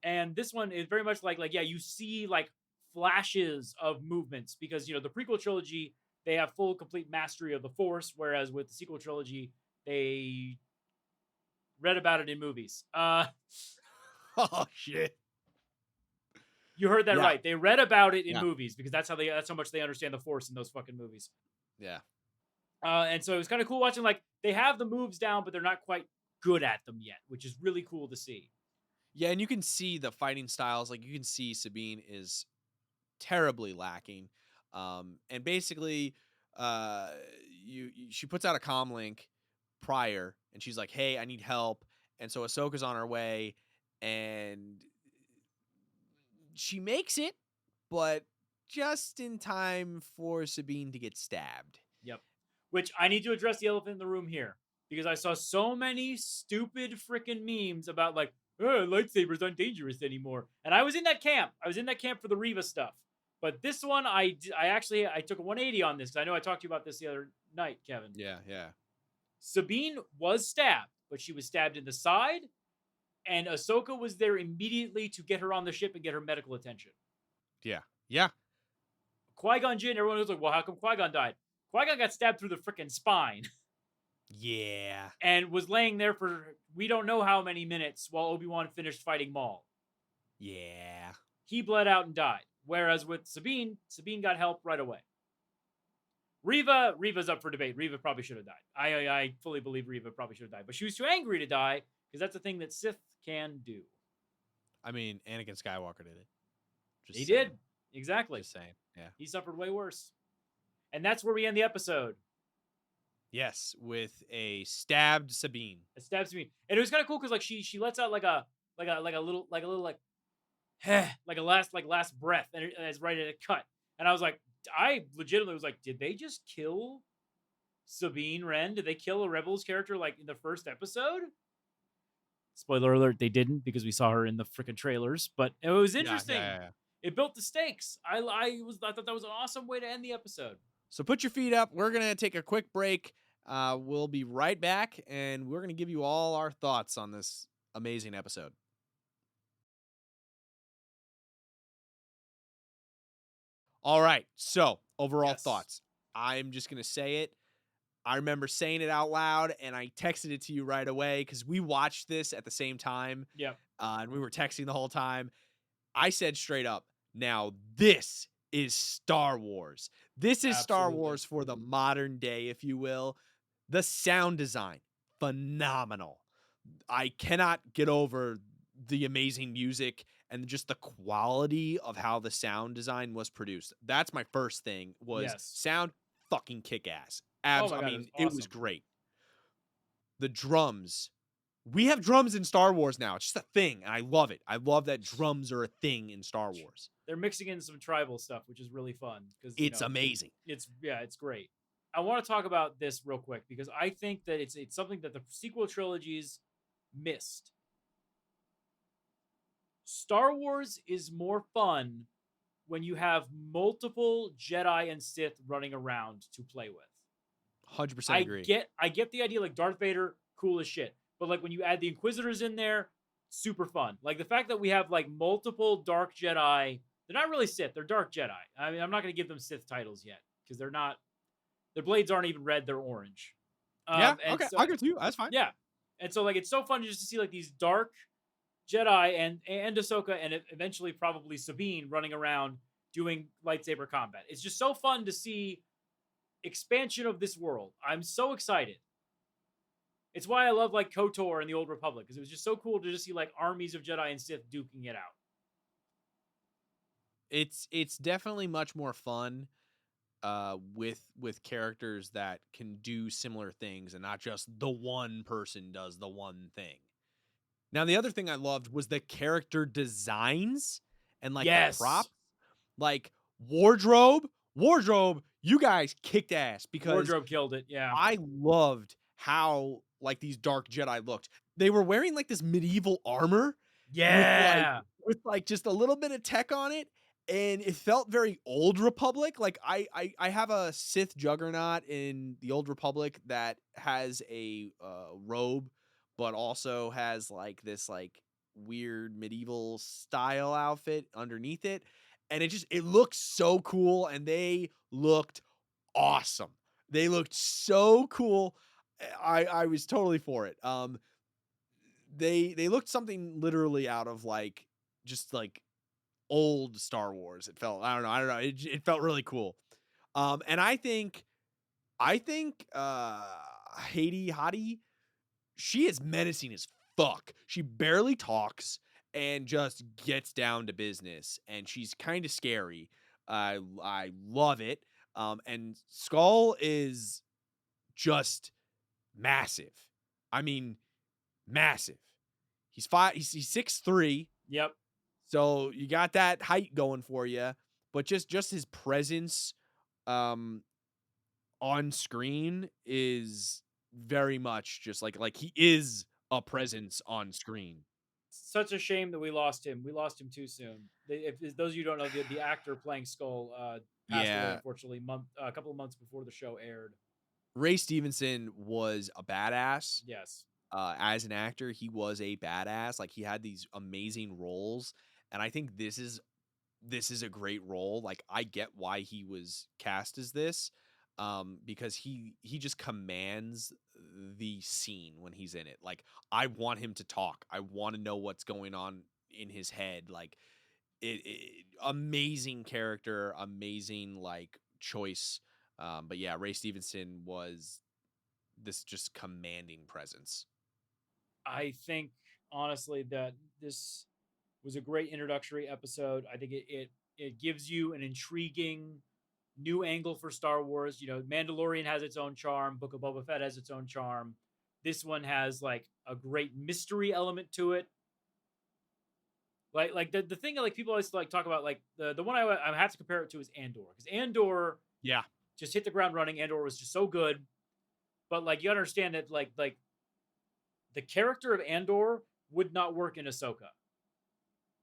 And this one is very much like you see like flashes of movements, because the prequel trilogy, they have full complete mastery of the Force, whereas with the sequel trilogy they read about it in movies. Oh shit. You heard that right. They read about it in Yeah. movies, because that's how much they understand the Force in those fucking movies. Yeah. And so it was kind of cool watching, like, they have the moves down, but they're not quite good at them yet, which is really cool to see. Yeah, and you can see the fighting styles. Like, you can see Sabine is terribly lacking. And basically, she puts out a comm link prior, and she's like, hey, I need help. And so Ahsoka's on her way, and she makes it, but just in time for Sabine to get stabbed. Yep. Which I need to address the elephant in the room here, because I saw so many stupid freaking memes about like, lightsabers aren't dangerous anymore. And I was in that camp. I was in that camp for the Reva stuff. But this one, I took a 180 on this, because I know I talked to you about this the other night, Kevin. Yeah. Sabine was stabbed, but she was stabbed in the side, and Ahsoka was there immediately to get her on the ship and get her medical attention. Yeah. Qui-Gon Jinn, everyone was like, well, how come Qui-Gon died? Qui-Gon got stabbed through the freaking spine. Yeah. And was laying there for we don't know how many minutes while Obi-Wan finished fighting Maul. Yeah. He bled out and died. Whereas with Sabine got help right away. Reva's up for debate. Reva probably should have died. I fully believe Reva probably should have died, but she was too angry to die because that's a thing that Sith can do. I mean, Anakin Skywalker did it. He Just saying. did. Exactly. Just saying. Yeah. He suffered way worse. And that's where we end the episode. Yes, with a stabbed Sabine. It stabs me. And it was kind of cool because like she lets out like a little like a last breath, and it's ready to cut. And I legitimately was like, did they just kill Sabine Wren? Did they kill a Rebels character like in the first episode? Spoiler alert, they didn't because we saw her in the freaking trailers. But it was interesting. Yeah. It built the stakes. I thought that was an awesome way to end the episode. So put your feet up. We're gonna take a quick break. We'll be right back, and we're gonna give you all our thoughts on this amazing episode. All right. So overall thoughts. I'm just gonna say it. I remember saying it out loud, and I texted it to you right away because we watched this at the same time. Yep. And we were texting the whole time. I said straight up, now this is Star Wars. This is Star Wars for the modern day, if you will. The sound design, phenomenal. I cannot get over the amazing music and just the quality of how the sound design was produced. That's my first thing was sound fucking kick ass. It was great. The drums. We have drums in Star Wars now. It's just a thing, and I love it. I love that drums are a thing in Star Wars. They're mixing in some tribal stuff, which is really fun because it's amazing. It's great. I want to talk about this real quick because I think that it's something that the sequel trilogies missed. Star Wars is more fun when you have multiple Jedi and Sith running around to play with. 100% agree. I get the idea, like Darth Vader, cool as shit. But like when you add the Inquisitors in there, super fun. Like the fact that we have like multiple Dark Jedi, they're not really Sith, they're Dark Jedi. I mean, I'm not going to give them Sith titles yet because they're not. Their blades aren't even red; they're orange. Okay, I agree with you. That's fine. Yeah, and so like it's so fun just to see like these dark Jedi and Ahsoka and eventually probably Sabine running around doing lightsaber combat. It's just so fun to see expansion of this world. I'm so excited. It's why I love like KOTOR and the Old Republic because it was just so cool to just see like armies of Jedi and Sith duking it out. It's definitely much more fun with characters that can do similar things and not just the one person does the one thing. Now the other thing I loved was the character designs and like the props. Like wardrobe, you guys kicked ass because wardrobe killed it. Yeah. I loved how like these dark Jedi looked. They were wearing like this medieval armor. Yeah. With like just a little bit of tech on it. And it felt very Old Republic. Like I have a Sith Juggernaut in the Old Republic that has a robe, but also has like this like weird medieval style outfit underneath it. And it looked so cool, and they looked awesome. They looked so cool. I was totally for it. They looked something literally out of like just like old Star Wars. It felt, I don't know. It felt really cool. And I think Hottie, she is menacing as fuck. She barely talks and just gets down to business, and she's kind of scary. I love it. And Skull is just massive. I mean, massive. He's 6'3". Yep. So you got that height going for you, but just his presence on screen is very much just like he is a presence on screen. Such a shame that we lost him. We lost him too soon. If those of you don't know, the actor playing Skull passed away, unfortunately, a couple of months before the show aired. Ray Stevenson was a badass. Yes. As an actor, he was a badass. Like he had these amazing roles, and I think this is a great role. Like I get why he was cast as this, because he just commands the scene when he's in it. Like I want him to talk. I want to know what's going on in his head. Like it amazing character, amazing like choice But yeah, Ray Stevenson was this just commanding presence. I think honestly that this was a great introductory episode. I think it gives you an intriguing new angle for Star Wars. You know, Mandalorian has its own charm. Book of Boba Fett has its own charm. This one has like a great mystery element to it. Like the thing like people always like talk about like the one I have to compare it to is Andor, because Andor Yeah, just hit the ground running. Andor was just so good, but like you understand that like the character of Andor would not work in Ahsoka.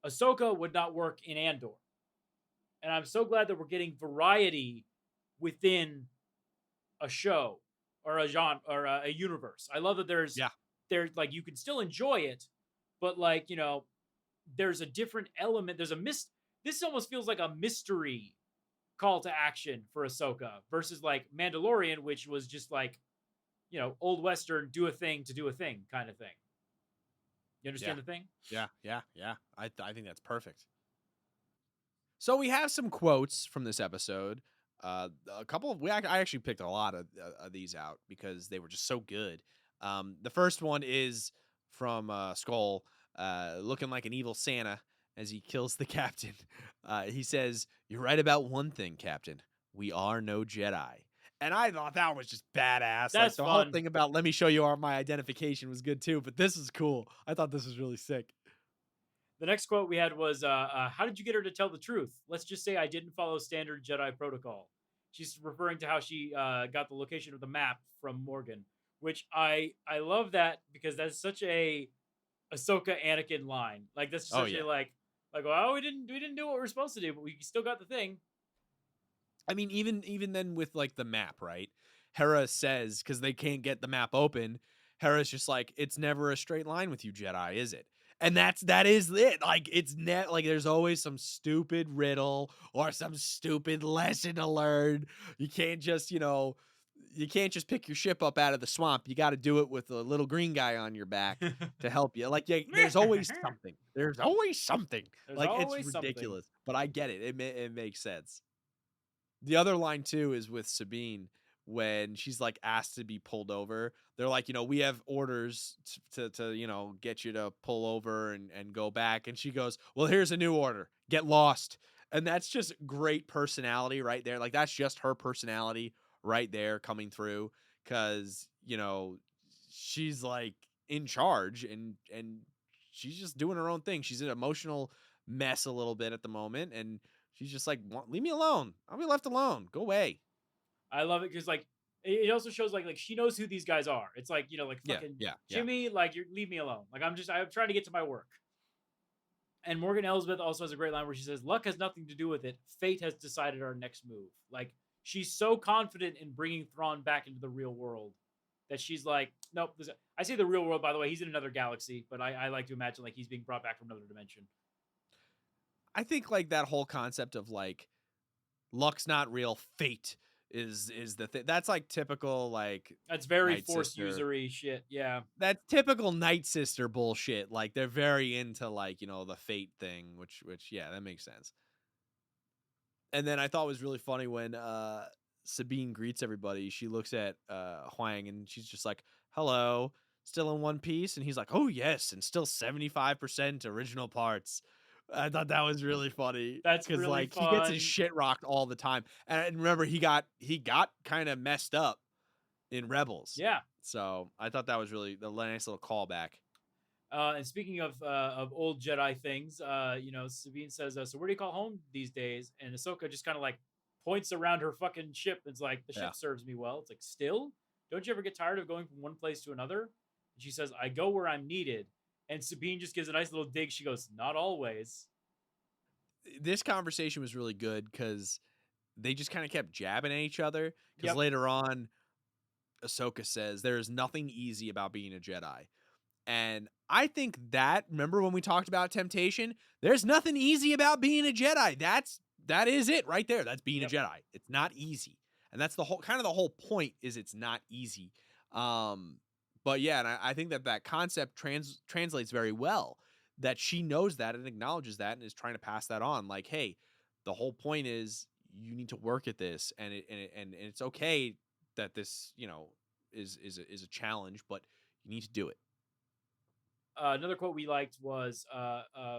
Ahsoka would not work in Andor, and I'm so glad that we're getting variety within a show or a genre or a universe. I love that yeah, there's like you can still enjoy it, but like you know there's a different element. There's a This almost feels like a mystery call to action for Ahsoka versus like Mandalorian, which was just like you know old western, do a thing to do a thing kind of thing. You yeah, understand the thing? yeah. I think that's perfect. So we have some quotes from this episode. A couple of I actually picked a lot of these out because they were just so good. The first one is from Skull, looking like an evil Santa as he kills the captain. He says, "You're right about one thing, Captain. We are no Jedi." And I thought that was just badass. Like That's the whole fun. thing about "let me show you my identification" was good too. But this is cool. I thought this was really sick. The next quote we had was, "How did you get her to tell the truth? Let's just say I didn't follow standard Jedi protocol." She's referring to how she got the location of the map from Morgan, which I love that because that's such a Ahsoka Anakin line. Like that's Oh such yeah. a like well we didn't do what we are supposed to do, but we still got the thing. I mean, even then with like the map, right? Hera says because they can't get the map open. Hera's just like, it's never a straight line with you, Jedi, is it? And that is it. Like it's net like there's always some stupid riddle or some stupid lesson to learn. You can't just you can't just pick your ship up out of the swamp. You got to do it with a little green guy on your back to help you. Like, yeah, there's always something. There's always something. There's Like it's always something. ridiculous, but I get it. It makes sense. The other line too is with Sabine when she's like asked to be pulled over. They're like, we have orders to get you to pull over and go back. And she goes, "Well, here's a new order. Get lost." And that's just great personality right there. Like that's just her personality right there coming through cuz, she's like in charge and she's just doing her own thing. She's an emotional mess a little bit at the moment and she's just like, "Leave me alone. I'll be left alone. Go away." I love it because like it also shows like she knows who these guys are. It's like like Yeah, fucking yeah. Jimmy, like you leave me alone. Like I'm trying to get to my work. And Morgan Elsbeth also has a great line where she says, "Luck has nothing to do with it. Fate has decided our next move." Like she's so confident in bringing Thrawn back into the real world that she's like, "Nope." I say the real world, by the way. He's in another galaxy, but I like to imagine like he's being brought back from another dimension. I think like that whole concept of like luck's not real, fate is the thing. That's like typical like That's very Night force Sister. usery shit. Yeah. That's typical Night Sister bullshit. Like they're very into like, the fate thing, which yeah, that makes sense. And then I thought was really funny when Sabine greets everybody. She looks at Huang and she's just like, "Hello, still in one piece?" And he's like, "Oh yes, and still 75% original parts." I thought that was really funny That's because really like he gets his fun. shit rocked all the time. And remember, he got kind of messed up in Rebels. Yeah. So I thought that was really the nice little callback. And speaking of old Jedi things, Sabine says, "So where do you call home these days?" And Ahsoka just kind of like points around her fucking ship and's like, "The Yeah. ship serves me well." It's like, still, don't you ever get tired of going from one place to another? And she says, "I go where I'm needed." And Sabine just gives a nice little dig. She goes, "Not always." This conversation was really good because they just kind of kept jabbing at each other. Because Yep. later on, Ahsoka says there is nothing easy about being a Jedi. And I think remember when we talked about temptation? There's nothing easy about being a Jedi. That is it right there. That's being a Yep. Jedi. It's not easy. And that's the whole point is it's not easy. But yeah, and I think that concept translates very well that she knows that and acknowledges that and is trying to pass that on. Like, hey, the whole point is you need to work at this, and it's okay that this, is a challenge, but you need to do it. Another quote we liked was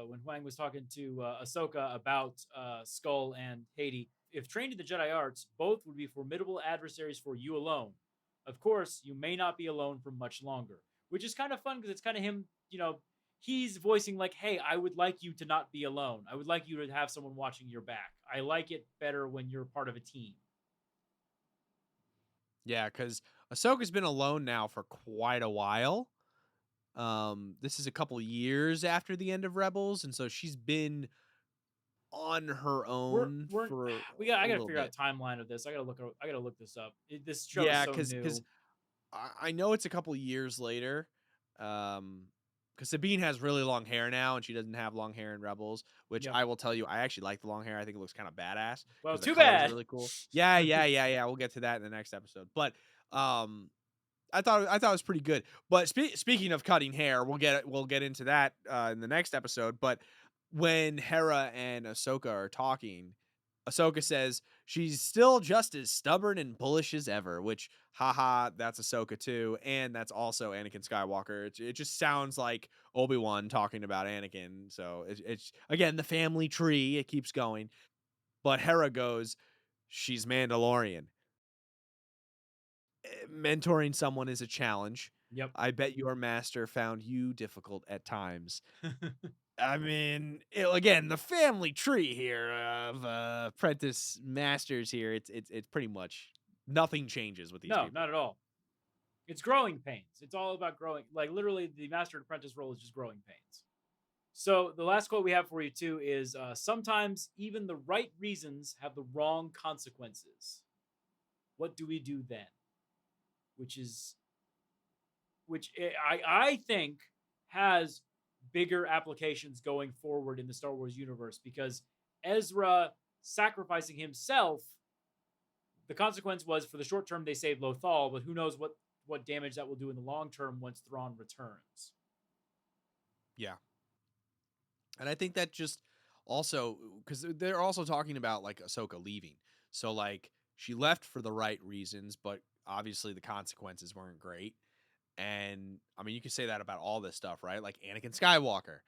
when Huang was talking to Ahsoka about Skull and Haiti. If trained in the Jedi arts, both would be formidable adversaries for you alone. Of course, you may not be alone for much longer, which is kind of fun because it's kind of him, he's voicing like, hey, I would like you to not be alone. I would like you to have someone watching your back. I like it better when you're part of a team. Yeah, because Ahsoka's been alone now for quite a while. This is a couple years after the end of Rebels, and so she's been on her We're own we're for I a gotta little figure out bit. timeline of this. I gotta look this up. This show is Yeah, so because new. I know it's a couple years later. Because Sabine has really long hair now, and she doesn't have long hair in Rebels, which Yep. I will tell you, I actually like the long hair. I think it looks kind of badass Well, because the too colors are bad. really cool. Yeah. We'll get to that in the next episode. But I thought it was pretty good. But speaking of cutting hair, we'll get into that in the next episode. But when Hera and Ahsoka are talking, Ahsoka says she's still just as stubborn and bullish as ever, which, haha, that's Ahsoka too. And that's also Anakin Skywalker. It just sounds like Obi-Wan talking about Anakin. So it's, again, the family tree. It keeps going. But Hera goes, she's Mandalorian. Mentoring someone is a challenge. Yep. I bet your master found you difficult at times. I mean, again, the family tree here of apprentice masters here. It's pretty much nothing changes with these No, people. not at all. It's growing pains. It's all about growing. Like literally, the master and apprentice role is just growing pains. So the last quote we have for you too is sometimes even the right reasons have the wrong consequences. What do we do then? Which is I think has bigger applications going forward in the Star Wars universe because Ezra sacrificing himself, the consequence was for the short term they saved Lothal, but who knows what damage that will do in the long term once Thrawn returns. Yeah. And I think that just also, because they're also talking about like Ahsoka leaving. So like she left for the right reasons, but obviously the consequences weren't great. And I mean, you can say that about all this stuff, right? Like Anakin Skywalker,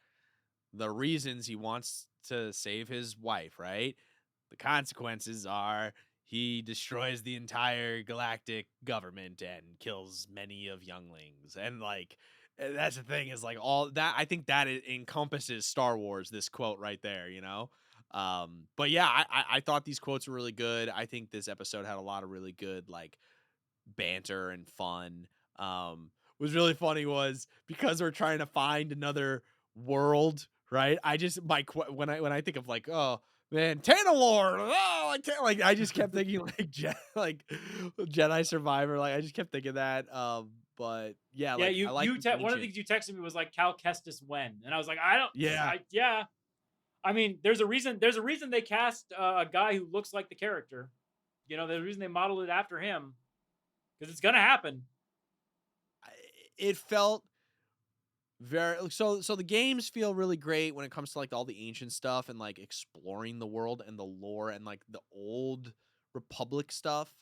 the reasons he wants to save his wife, right? The consequences are he destroys the entire galactic government and kills many of younglings. And like that's the thing is like all that I think that it encompasses Star Wars, this quote right there, you know? But yeah, I thought these quotes were really good. I think this episode had a lot of really good like banter and fun. Was really funny was because we're trying to find another world, right? I just when I think of like, oh man, Tanalorr, oh like I just kept thinking like like Jedi Survivor, like I just kept thinking that. But yeah, Yeah, like I like the one of the ancient. things you texted me was like Cal Kestis when, and I was like, I don't, Yeah, yeah. I mean, there's a reason. There's a reason they cast a guy who looks like the character. There's a reason they modeled it after him because it's gonna happen. it felt very so the games feel really great when it comes to like all the ancient stuff and like exploring the world and the lore and like the old Republic stuff.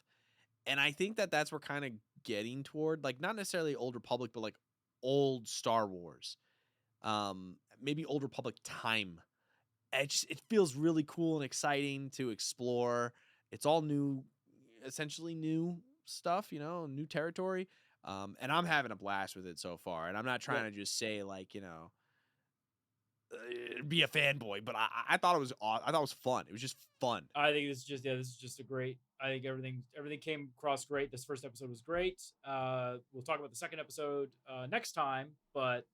And I think that that's we're kind of getting toward, like not necessarily Old Republic, but like old Star Wars. Maybe Old Republic time. It feels really cool and exciting to explore. It's all new, essentially new stuff, new territory. And I'm having a blast with it so far. And I'm not Yep. trying to just say like, be a fanboy, but I thought it was I thought it was fun. It was just fun. I think this is just a great. I think everything came across great. This first episode was great. We'll talk about the second episode next time, but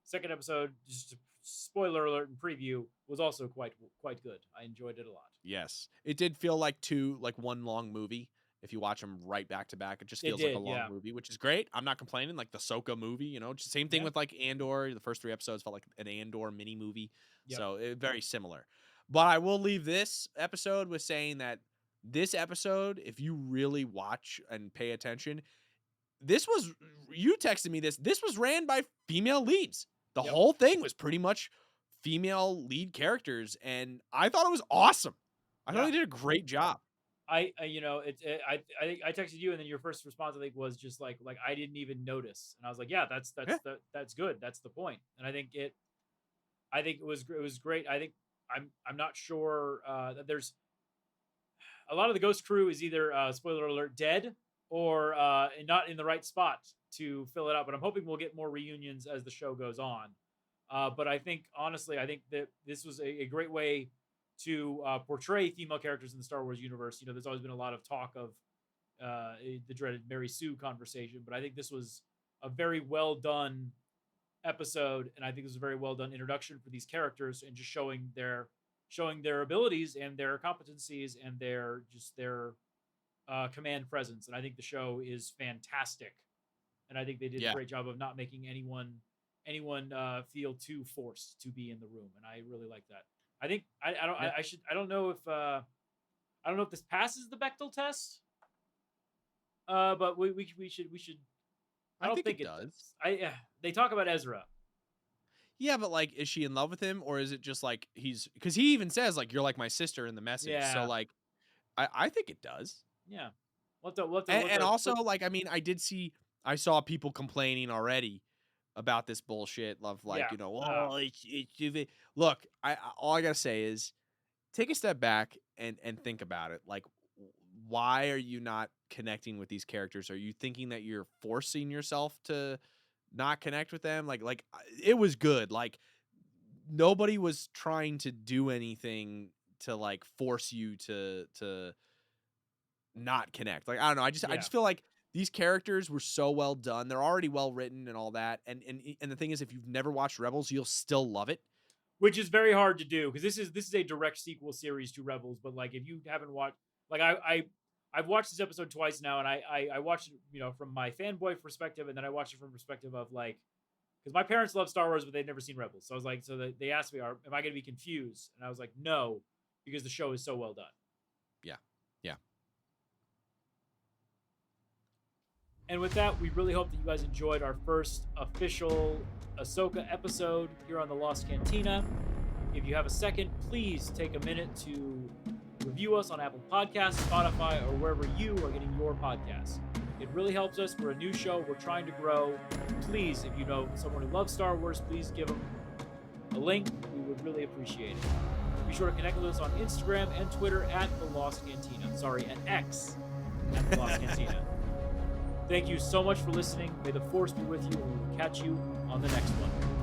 second episode, just a spoiler alert and preview, was also quite good. I enjoyed it a lot. Yes, it did feel like one long movie. If you watch them right back to back, it just It feels like a did, long yeah, movie, which is great. I'm not complaining. Like the Soka movie, just same thing yeah, with like Andor. The first 3 episodes felt like an Andor mini movie, yep, so very similar. But I will leave this episode with saying that this episode, if you really watch and pay attention, this was you texted me this. This was ran by female leads. The yep. whole thing was pretty much female lead characters, and I thought it was awesome. I thought they did a great job. I I think I texted you, and then your first response I think was just like I didn't even notice, and I was like, yeah, Yeah. that's good. That's the point. And I think it was great. I think I'm not sure that there's a lot of the Ghost crew is either spoiler alert dead or not in the right spot to fill it out. But I'm hoping we'll get more reunions as the show goes on. But I think honestly, I think that this was a great way to portray female characters in the Star Wars universe. You know, there's always been a lot of talk of the dreaded Mary Sue conversation, but I think this was a very well done episode, and I think this was a very well done introduction for these characters and just showing their abilities and their competencies and their command presence. And I think the show is fantastic, and I think they did a great job of not making anyone feel too forced to be in the room, and I really like that. I think I don't know if this passes the Bechdel test, but we should. I don't think it does. They talk about Ezra. Yeah, but like, is she in love with him, or is it just like because he even says like you're like my sister in the message. Yeah. So like, I think it does. Yeah. And also like, I mean, I saw people complaining already about this bullshit of like, you know, look, all I gotta say is take a step back and think about it. Like, why are you not connecting with these characters? Are you thinking that you're forcing yourself to not connect with them? Like it was good. Like nobody was trying to do anything to like force you to not connect. Like, I don't know. I just feel like these characters were so well done. They're already well written and all that. And the thing is, if you've never watched Rebels, you'll still love it. Which is very hard to do because this is a direct sequel series to Rebels. But like, if you haven't watched, like I've watched this episode twice now, and I watched it, you know, from my fanboy perspective, and then I watched it from perspective of like, because my parents love Star Wars, but they'd never seen Rebels. So I was like, they asked me, am I going to be confused? And I was like, no, because the show is so well done. Yeah. And with that, we really hope that you guys enjoyed our first official AHSOKA episode here on the Lost Cantina. If you have a second, please take a minute to review us on Apple Podcasts, Spotify, or wherever you are getting your podcasts. It really helps us. We're a new show. We're trying to grow. Please, if you know someone who loves Star Wars, please give them a link. We would really appreciate it. Be sure to connect with us on Instagram and Twitter at The Lost Cantina. Sorry, at X at The Lost Cantina. Thank you so much for listening. May the Force be with you, and we will catch you on the next one.